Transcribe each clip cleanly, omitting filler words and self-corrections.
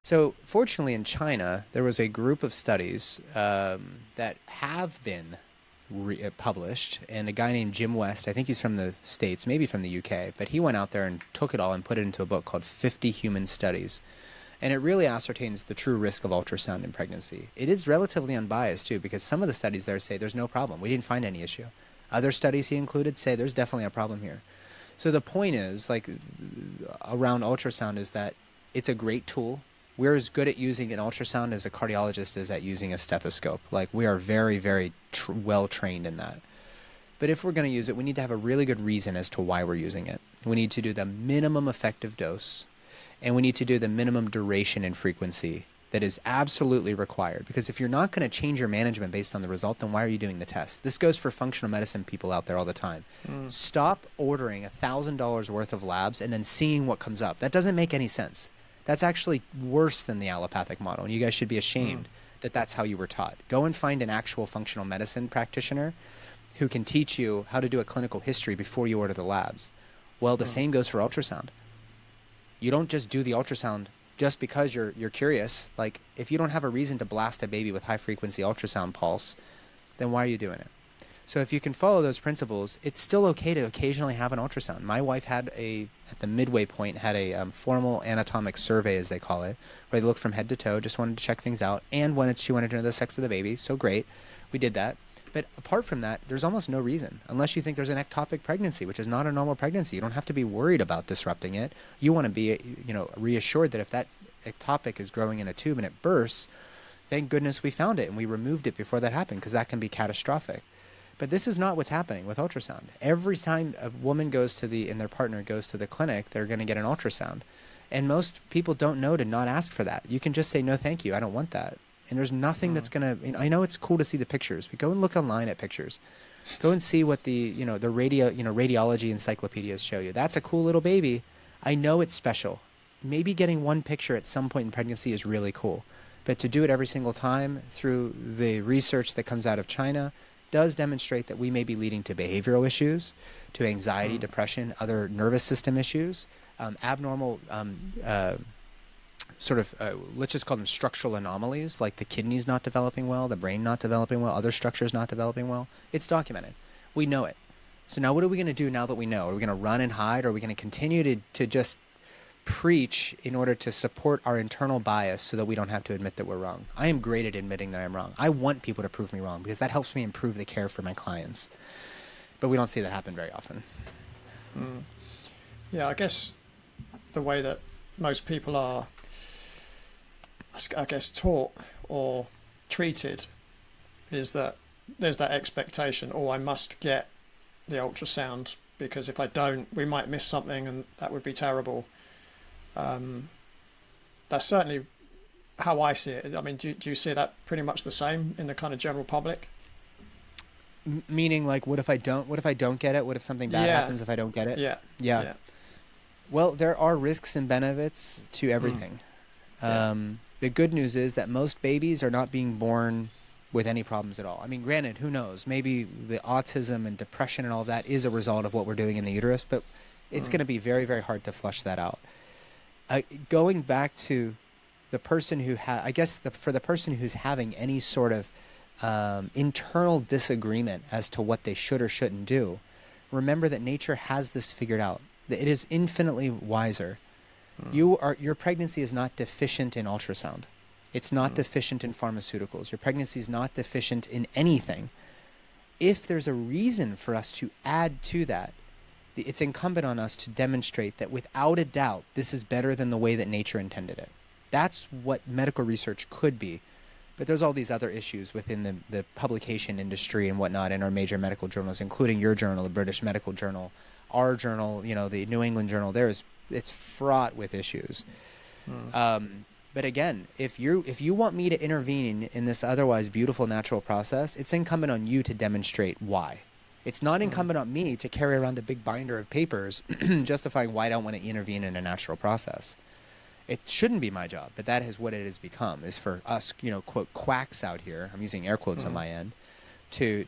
So, fortunately, in China, there was a group of studies that have been published, and a guy named Jim West, I think he's from the States, maybe from the UK, but he went out there and took it all and put it into a book called 50 Human Studies. And it really ascertains the true risk of ultrasound in pregnancy. It is relatively unbiased, too, because some of the studies there say there's no problem. We didn't find any issue. Other studies he included say there's definitely a problem here. So the point is, like, around ultrasound is that it's a great tool. We're as good at using an ultrasound as a cardiologist is at using a stethoscope. Like, we are very, very well trained in that. But if we're going to use it, we need to have a really good reason as to why we're using it. We need to do the minimum effective dose, and we need to do the minimum duration and frequency that is absolutely required. Because if you're not going to change your management based on the result, then why are you doing the test? This goes for functional medicine people out there all the time. Stop ordering $1,000 worth of labs and then seeing what comes up. That doesn't make any sense. That's actually worse than the allopathic model, and you guys should be ashamed that that's how you were taught. Go and find an actual functional medicine practitioner who can teach you how to do a clinical history before you order the labs. Well, the same goes for ultrasound. You don't just do the ultrasound just because you're curious. Like, if you don't have a reason to blast a baby with high-frequency ultrasound pulse, then why are you doing it? So if you can follow those principles, it's still okay to occasionally have an ultrasound. My wife had at the midway point, had a formal anatomic survey, as they call it, where they looked from head to toe, just wanted to check things out, and she wanted to know the sex of the baby, so great. We did that. But apart from that, there's almost no reason, unless you think there's an ectopic pregnancy, which is not a normal pregnancy. You don't have to be worried about disrupting it. You want to be, reassured that if that ectopic is growing in a tube and it bursts, thank goodness we found it and we removed it before that happened, because that can be catastrophic. But this is not what's happening with ultrasound. Every time a woman and their partner goes to the clinic, they're going to get an ultrasound. And most people don't know to not ask for that. You can just say, no, thank you, I don't want that. And there's nothing that's going to, I know it's cool to see the pictures, but go and look online at pictures. Go and see what the radiology encyclopedias show you. That's a cool little baby. I know it's special. Maybe getting one picture at some point in pregnancy is really cool. But to do it every single time through the research that comes out of China does demonstrate that we may be leading to behavioral issues, to anxiety, depression, other nervous system issues, abnormal let's just call them structural anomalies, like the kidneys not developing well, the brain not developing well, other structures not developing well. It's documented. We know it. So now what are we going to do now that we know? Are we going to run and hide, or are we going to continue to just preach in order to support our internal bias so that we don't have to admit that we're wrong? I am great at admitting that I'm wrong. I want people to prove me wrong because that helps me improve the care for my clients. But we don't see that happen very often. Yeah, I guess the way that most people are, I guess, taught or treated is that there's that expectation, I must get the ultrasound because if I don't, we might miss something and that would be terrible. That's certainly how I see it. I mean, do you see that pretty much the same in the kind of general public? Meaning, like, what if I don't get it? What if something bad happens if I don't get it? Yeah. Well, there are risks and benefits to everything. The good news is that most babies are not being born with any problems at all. I mean, granted, who knows? Maybe the autism and depression and all that is a result of what we're doing in the uterus, but it's going to be very, very hard to flush that out. Going back to the person who for the person who's having any sort of internal disagreement as to what they should or shouldn't do, remember that nature has this figured out. That it is infinitely wiser. Your pregnancy is not deficient in ultrasound. It's not deficient in pharmaceuticals. Your pregnancy is not deficient in anything. If there's a reason for us to add to that, it's incumbent on us to demonstrate that without a doubt, this is better than the way that nature intended it. That's what medical research could be. But there's all these other issues within the publication industry and whatnot in our major medical journals, including your journal, the British Medical Journal, our journal, the New England Journal. It's fraught with issues. But again, if you want me to intervene in this otherwise beautiful natural process, it's incumbent on you to demonstrate why. It's not incumbent on me to carry around a big binder of papers justifying why I don't want to intervene in a natural process. It shouldn't be my job, but that is what it has become, is for us, quote, quacks out here, I'm using air quotes on my end, to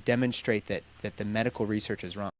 demonstrate that the medical research is wrong.